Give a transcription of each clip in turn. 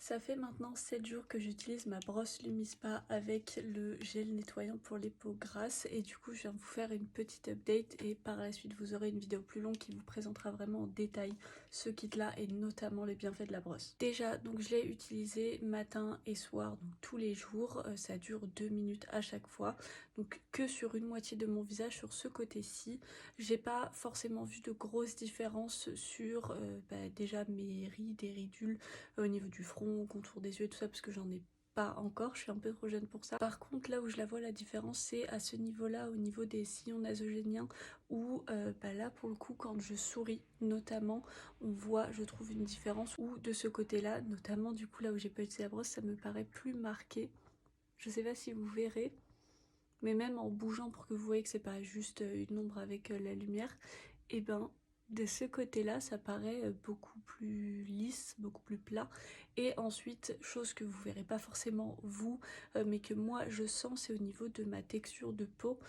Ça fait maintenant 7 jours que j'utilise ma brosse Lumispa avec le gel nettoyant pour les peaux grasses et du coup je viens vous faire une petite update et par la suite vous aurez une vidéo plus longue qui vous présentera vraiment en détail ce kit là et notamment les bienfaits de la brosse. Déjà donc je l'ai utilisé matin et soir donc tous les jours, ça dure 2 minutes à chaque fois donc que sur une moitié de mon visage sur ce côté-ci. J'ai pas forcément vu de grosses différences sur déjà mes rides et ridules au niveau du front, au contour des yeux et tout ça parce que j'en ai pas encore, je suis un peu trop jeune pour ça. Par contre là où je la vois la différence c'est à ce niveau là, au niveau des sillons nasogéniens où là pour le coup quand je souris notamment on voit je trouve une différence, ou de ce côté là notamment du coup là où j'ai pas utilisé la brosse ça me paraît plus marqué. Je sais pas si vous verrez mais même en bougeant pour que vous voyez que c'est pas juste une ombre avec la lumière, et ben de ce côté là ça paraît beaucoup plus lisse, beaucoup plus plat. Et ensuite chose que vous verrez pas forcément vous mais que moi je sens, c'est au niveau de ma texture de peau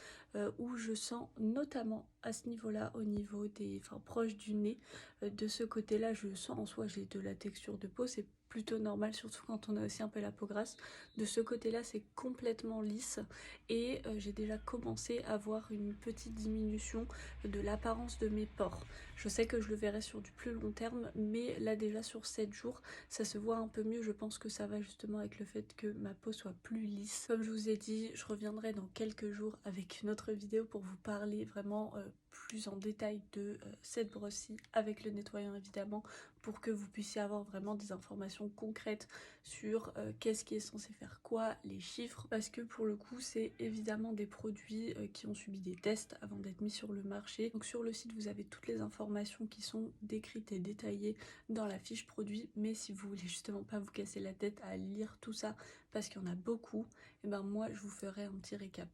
où je sens notamment à ce niveau là, au niveau des, enfin proche du nez, de ce côté là je sens, en soi j'ai de la texture de peau, c'est plutôt normal surtout quand on a aussi un peu la peau grasse. De ce côté là c'est complètement lisse et j'ai déjà commencé à voir une petite diminution de l'apparence de mes pores. Je sais que je le verrai sur du plus long terme mais là déjà sur 7 jours ça se voit un peu mieux. Je pense que ça va justement avec le fait que ma peau soit plus lisse. Comme je vous ai dit, je reviendrai dans quelques jours avec une autre vidéo pour vous parler vraiment plus en détail de cette brosse-ci avec le nettoyant évidemment, pour que vous puissiez avoir vraiment des informations concrètes sur qu'est-ce qui est censé faire quoi, les chiffres, parce que pour le coup c'est évidemment des produits qui ont subi des tests avant d'être mis sur le marché. Donc sur le site vous avez toutes les informations qui sont décrites et détaillées dans la fiche produit, mais si vous voulez justement pas vous casser la tête à lire tout ça parce qu'il y en a beaucoup, et ben moi je vous ferai un petit récap.